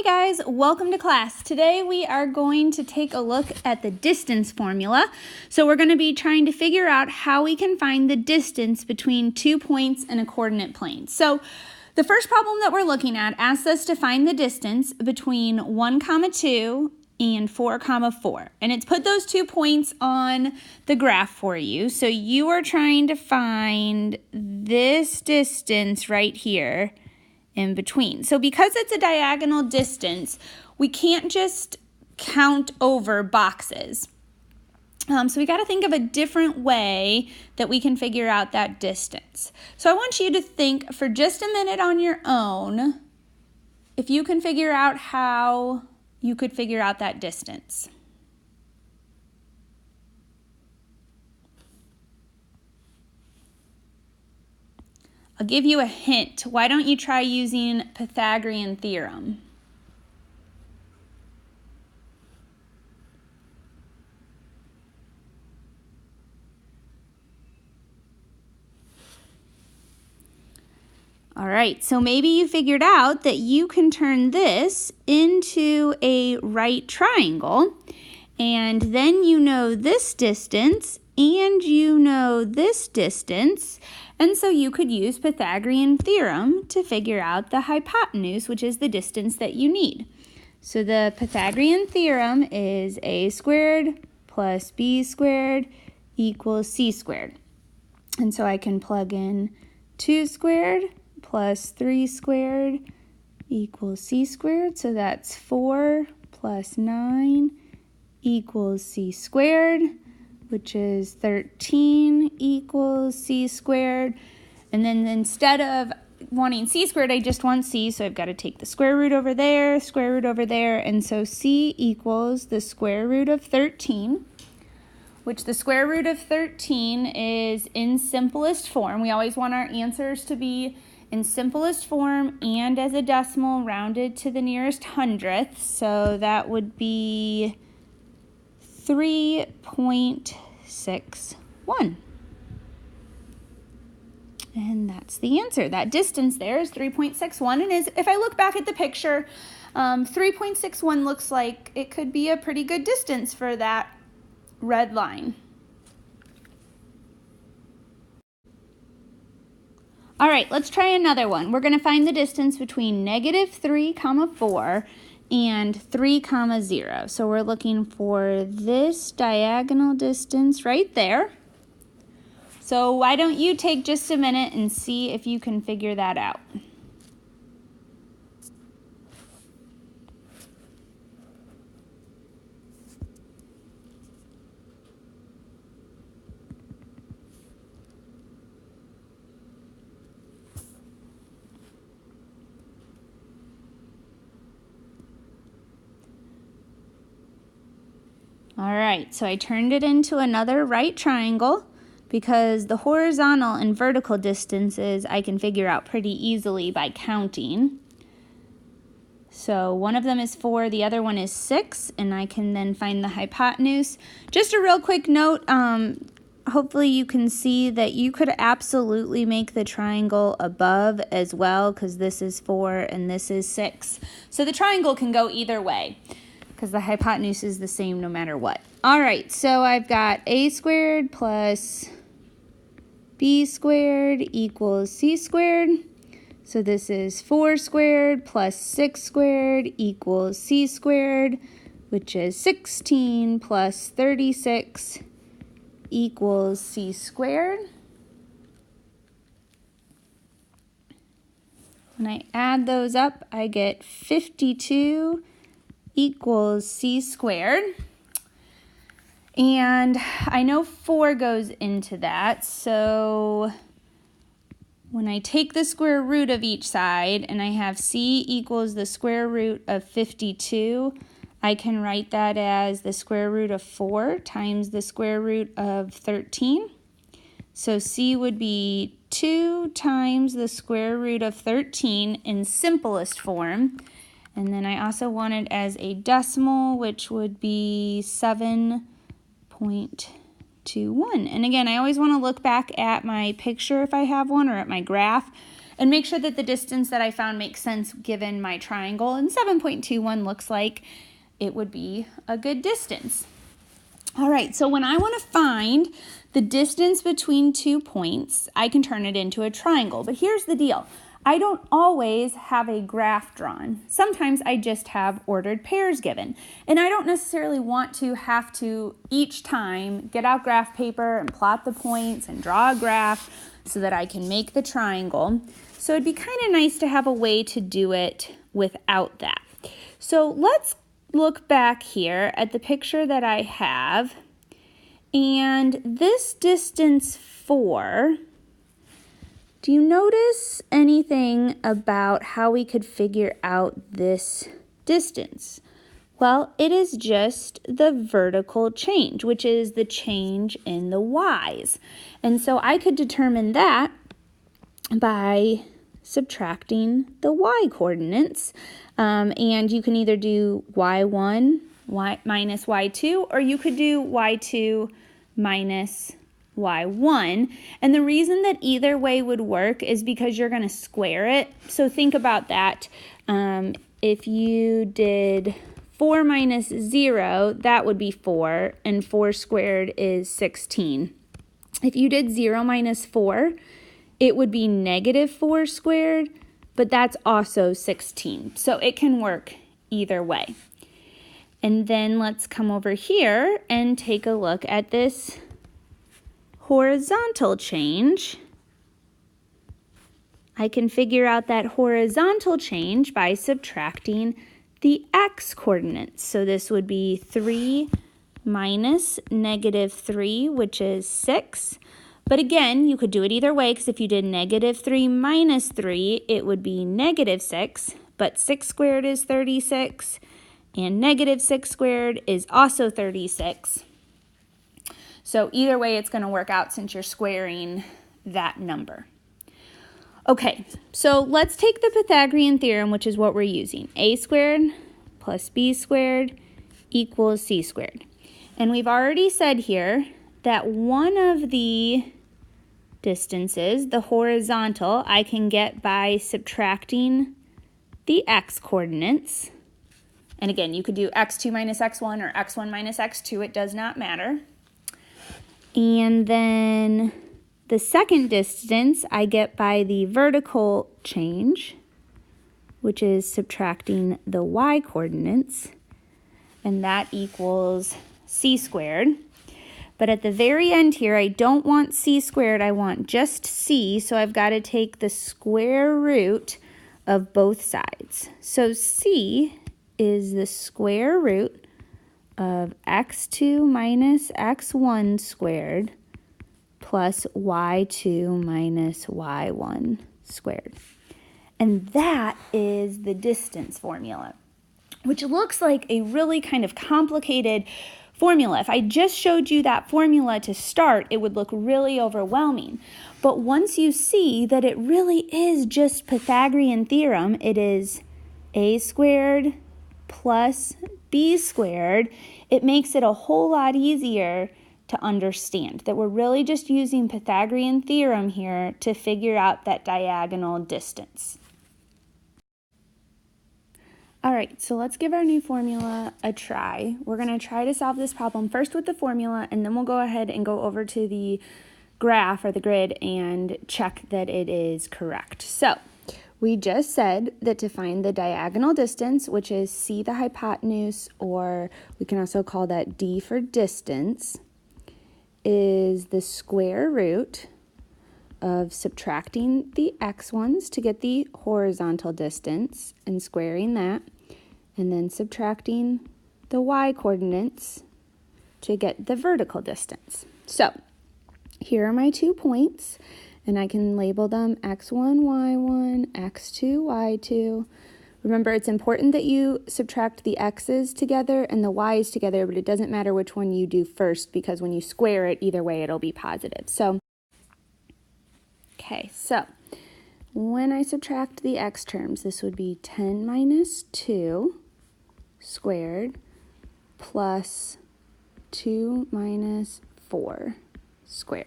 Hey guys, welcome to class. Today we are going to take a look at the distance formula. So we're going to be trying to figure out how we can find the distance between 2 points in a coordinate plane. So the first problem that we're looking at asks us to find the distance between 1, 2 and 4, 4. And it's put those 2 points on the graph for you. So you are trying to find this distance right here in between. So because it's a diagonal distance, we can't just count over boxes. So we got to think of a different way that we can figure out that distance. So I want you to think for just a minute on your own if you can figure out how you could figure out that distance. I'll give you a hint. Why don't you try using Pythagorean theorem? All right, so maybe you figured out that you can turn this into a right triangle, and then you know this distance and you know this distance, and so you could use Pythagorean theorem to figure out the hypotenuse, which is the distance that you need. So the Pythagorean theorem is a squared plus b squared equals c squared. And so I can plug in 2 squared plus 3 squared equals c squared. So that's 4 plus 9 equals c squared, which is 13 equals c squared. And then instead of wanting c squared, I just want c, so I've got to take the square root over there, square root over there, and so c equals the square root of 13, which the square root of 13 is in simplest form. We always want our answers to be in simplest form and as a decimal rounded to the nearest hundredth, so that would be 3.61. And that's the answer. That distance there is 3.61. And if I look back at the picture, 3.61 looks like it could be a pretty good distance for that red line. All right, let's try another one. We're going to find the distance between -3, 4 and 3, 0. So we're looking for this diagonal distance right there. So why don't you take just a minute and see if you can figure that out. All right, so I turned it into another right triangle because the horizontal and vertical distances I can figure out pretty easily by counting. So one of them is 4, the other one is 6, and I can then find the hypotenuse. Just a real quick note, hopefully you can see that you could absolutely make the triangle above as well because this is 4 and this is 6. So the triangle can go either way, because the hypotenuse is the same no matter what. All right, so I've got a squared plus b squared equals c squared. So this is 4 squared plus 6 squared equals c squared, which is 16 plus 36 equals c squared. When I add those up, I get 52 equals c squared. And I know 4 goes into that, so when I take the square root of each side and I have c equals the square root of 52, I can write that as the square root of 4 times the square root of 13. So c would be 2 times the square root of 13 in simplest form. And then I also want it as a decimal, which would be 7.21. And again, I always want to look back at my picture if I have one or at my graph and make sure that the distance that I found makes sense given my triangle, and 7.21 looks like it would be a good distance. All right, so when I want to find the distance between 2 points, I can turn it into a triangle. But here's the deal. I don't always have a graph drawn. Sometimes I just have ordered pairs given. And I don't necessarily want to have to each time get out graph paper and plot the points and draw a graph so that I can make the triangle. So it'd be kind of nice to have a way to do it without that. So let's look back here at the picture that I have. And this distance 4, do you notice anything about how we could figure out this distance? Well, it is just the vertical change, which is the change in the y's. And so I could determine that by subtracting the y coordinates. And you can either do y1 minus y2, or you could do y2 minus y1. And the reason that either way would work is because you're going to square it. So think about that. If you did 4 minus 0, that would be 4, and 4 squared is 16. If you did 0 minus 4, it would be negative 4 squared, but that's also 16. So it can work either way. And then let's come over here and take a look at this horizontal change. I can figure out that horizontal change by subtracting the x coordinates. So this would be 3 minus negative 3, which is 6. But again, you could do it either way, because if you did negative 3 minus 3, it would be negative 6. But 6 squared is 36, and negative 6 squared is also 36. So either way, it's going to work out since you're squaring that number. Okay, so let's take the Pythagorean theorem, which is what we're using. A squared plus b squared equals c squared. And we've already said here that one of the distances, the horizontal, I can get by subtracting the x coordinates. And again, you could do x2 minus x1 or x1 minus x2, it does not matter. And then the second distance I get by the vertical change, which is subtracting the y coordinates, and that equals c squared. But at the very end here, I don't want c squared, I want just c, so I've got to take the square root of both sides. So c is the square root of x2 minus x1 squared plus y2 minus y1 squared. And that is the distance formula, which looks like a really kind of complicated formula. If I just showed you that formula to start, it would look really overwhelming. But once you see that it really is just Pythagorean theorem, it is a squared plus b squared, it makes it a whole lot easier to understand that we're really just using Pythagorean theorem here to figure out that diagonal distance. All right, so let's give our new formula a try. We're going to try to solve this problem first with the formula, and then we'll go ahead and go over to the graph or the grid and check that it is correct. So we just said that to find the diagonal distance, which is c the hypotenuse, or we can also call that d for distance, is the square root of subtracting the x ones to get the horizontal distance and squaring that, and then subtracting the y coordinates to get the vertical distance. So here are my 2 points, and I can label them x1, y1, x2, y2. Remember, it's important that you subtract the x's together and the y's together, but it doesn't matter which one you do first, because when you square it, either way, it'll be positive. So, okay, so when I subtract the x terms, this would be 10 minus 2 squared plus 2 minus 4 squared.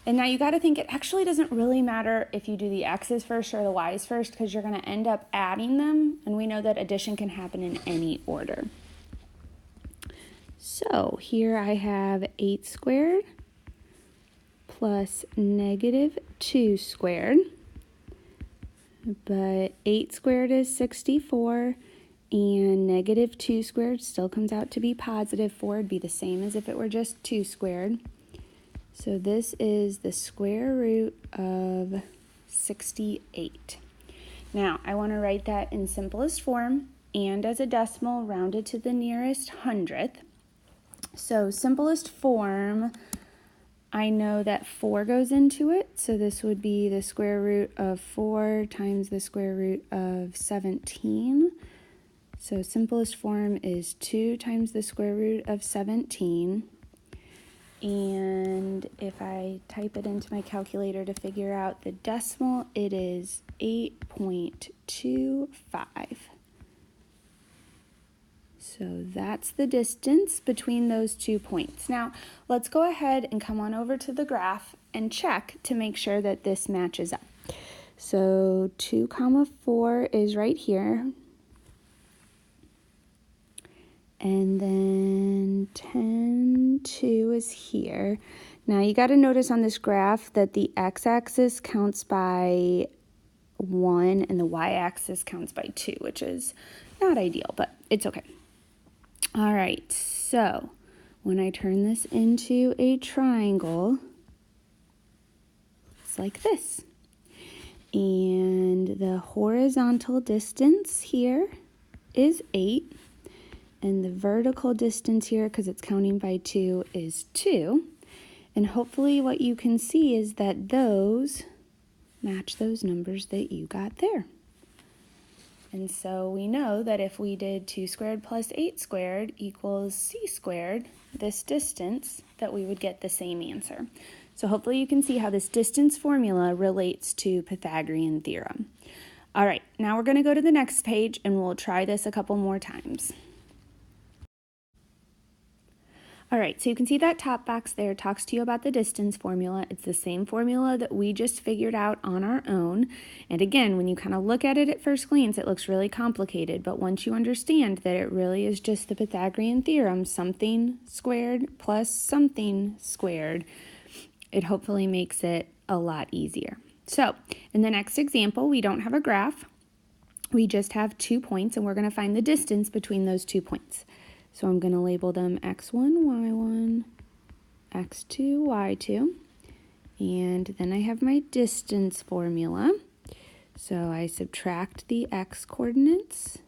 And now you got to think it actually doesn't really matter if you do the x's first or the y's first, because you're going to end up adding them, and we know that addition can happen in any order. So here I have 8 squared plus negative 2 squared, but 8 squared is 64, and negative 2 squared still comes out to be positive 4. It'd be the same as if it were just 2 squared. So this is the square root of 68. Now I want to write that in simplest form and as a decimal rounded to the nearest hundredth. So simplest form, I know that 4 goes into it, so this would be the square root of 4 times the square root of 17. So simplest form is 2 times the square root of 17. And if I type it into my calculator to figure out the decimal, it is 8.25. So that's the distance between those 2 points. Now, let's go ahead and come on over to the graph and check to make sure that this matches up. So 2, 4 is right here. And then 10, 2 is here. Now you got to notice on this graph that the x-axis counts by 1 and the y-axis counts by 2, which is not ideal, but it's okay. All right, so when I turn this into a triangle, it's like this. And the horizontal distance here is 8. And the vertical distance here, because it's counting by 2, is 2. And hopefully what you can see is that those match those numbers that you got there. And so we know that if we did 2 squared plus 8 squared equals c squared, this distance, that we would get the same answer. So hopefully you can see how this distance formula relates to Pythagorean theorem. All right, now we're going to go to the next page and we'll try this a couple more times. All right, so you can see that top box there talks to you about the distance formula. It's the same formula that we just figured out on our own. And again, when you kind of look at it at first glance, it looks really complicated. But once you understand that it really is just the Pythagorean theorem, something squared plus something squared, it hopefully makes it a lot easier. So in the next example, we don't have a graph. We just have 2 points, and we're going to find the distance between those 2 points. So I'm going to label them x1, y1, x2, y2. And then I have my distance formula. So I subtract the x coordinates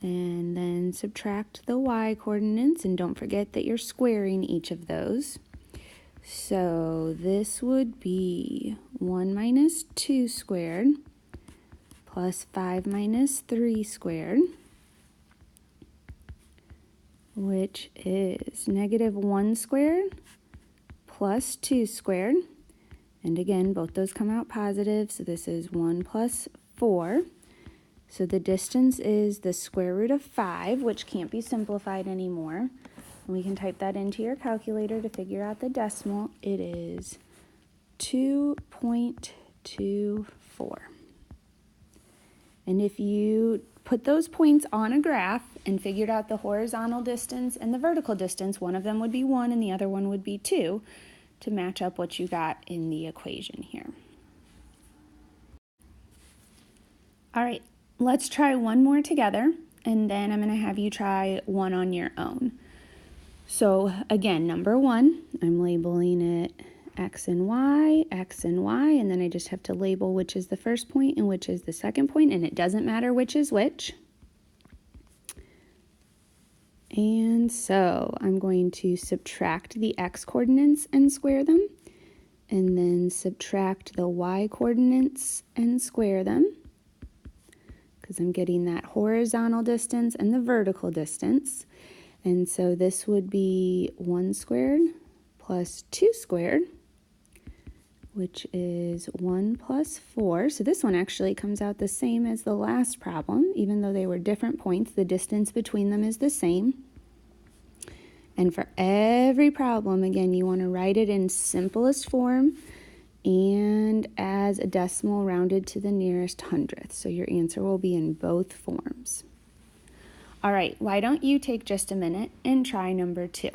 and then subtract the y coordinates. And don't forget that you're squaring each of those. So this would be 1 minus 2 squared plus 5 minus 3 squared, which is negative 1 squared plus 2 squared. And again, both those come out positive, so this is 1 plus 4. So the distance is the square root of 5, which can't be simplified anymore. And we can type that into your calculator to figure out the decimal. It is 2.24. And if you put those points on a graph and figured out the horizontal distance and the vertical distance, one of them would be 1 and the other one would be 2 to match up what you got in the equation here. All right, let's try one more together, and then I'm going to have you try one on your own. So again, number 1, I'm labeling it x and y, and then I just have to label which is the first point and which is the second point, and it doesn't matter which is which. And so I'm going to subtract the x coordinates and square them, and then subtract the y coordinates and square them, because I'm getting that horizontal distance and the vertical distance. And so this would be 1 squared plus 2 squared, which is 1 plus 4. So this one actually comes out the same as the last problem. Even though they were different points, the distance between them is the same. And for every problem, again, you want to write it in simplest form and as a decimal rounded to the nearest hundredth. So your answer will be in both forms. All right, why don't you take just a minute and try number 2.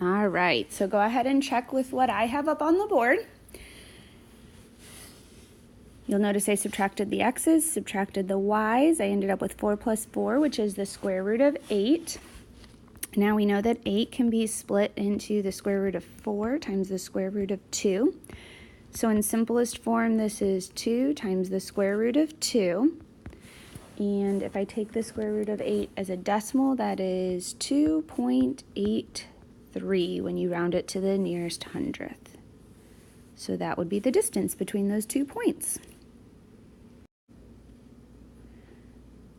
All right, so go ahead and check with what I have up on the board. You'll notice I subtracted the x's, subtracted the y's. I ended up with 4 plus 4, which is the square root of 8. Now we know that 8 can be split into the square root of 4 times the square root of 2. So in simplest form, this is 2 times the square root of 2. And if I take the square root of 8 as a decimal, that is 2.83 when you round it to the nearest hundredth. So that would be the distance between those 2 points.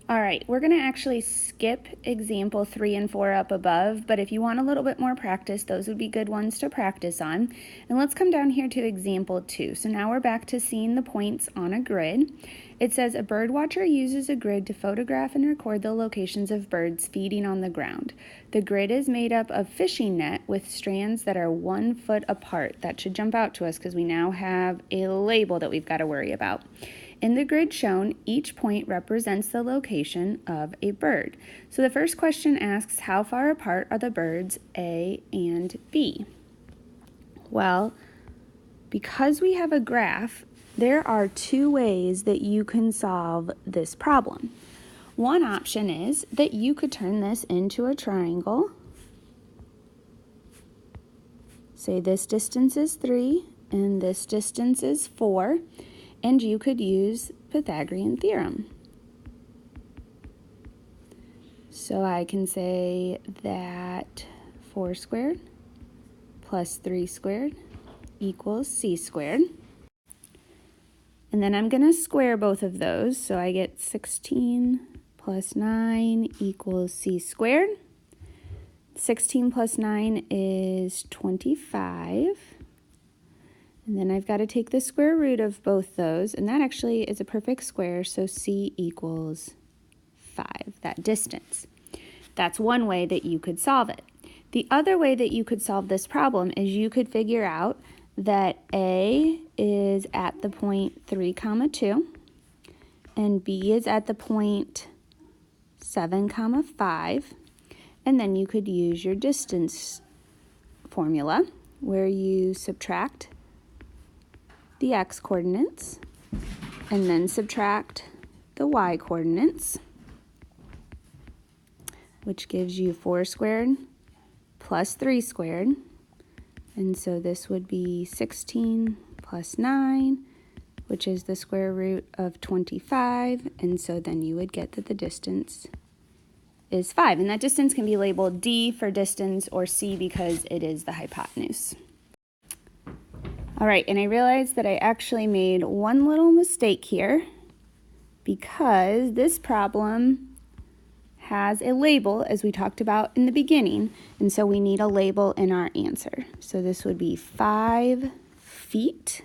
All right, we're going to actually skip example 3 and 4 up above, but if you want a little bit more practice, those would be good ones to practice on. And let's come down here to example 2. So now we're back to seeing the points on a grid. It says a bird watcher uses a grid to photograph and record the locations of birds feeding on the ground. The grid is made up of fishing net with strands that are 1 foot apart. That should jump out to us because we now have a label that we've got to worry about. In the grid shown, each point represents the location of a bird. So the first question asks, how far apart are the birds A and B? Well, because we have a graph, there are 2 ways that you can solve this problem. One option is that you could turn this into a triangle. Say this distance is 3 and this distance is 4. And you could use Pythagorean theorem. So I can say that 4 squared plus 3 squared equals c squared. And then I'm going to square both of those. So I get 16 plus 9 equals c squared. 16 plus 9 is 25. And then I've got to take the square root of both those, and that actually is a perfect square, so c equals 5, that distance. That's one way that you could solve it. The other way that you could solve this problem is you could figure out that A is at the point 3, 2, and B is at the point 7, 5, and then you could use your distance formula where you subtract the x coordinates and then subtract the y coordinates, which gives you 4 squared plus 3 squared. And so this would be 16 plus 9, which is the square root of 25. And so then you would get that the distance is 5. And that distance can be labeled D for distance or C because it is the hypotenuse. All right, and I realized that I actually made one little mistake here because this problem has a label, as we talked about in the beginning, and so we need a label in our answer. So this would be 5 feet,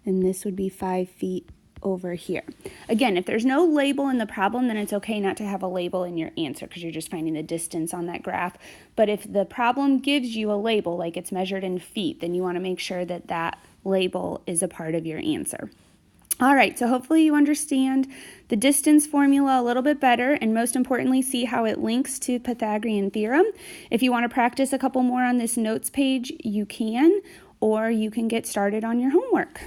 and this would be 5 feet over here. Again, if there's no label in the problem, then it's okay not to have a label in your answer because you're just finding the distance on that graph. But if the problem gives you a label, like it's measured in feet, then you want to make sure that that label is a part of your answer. All right, so hopefully you understand the distance formula a little bit better, and most importantly, see how it links to Pythagorean theorem. If you want to practice a couple more on this notes page, you can, or you can get started on your homework.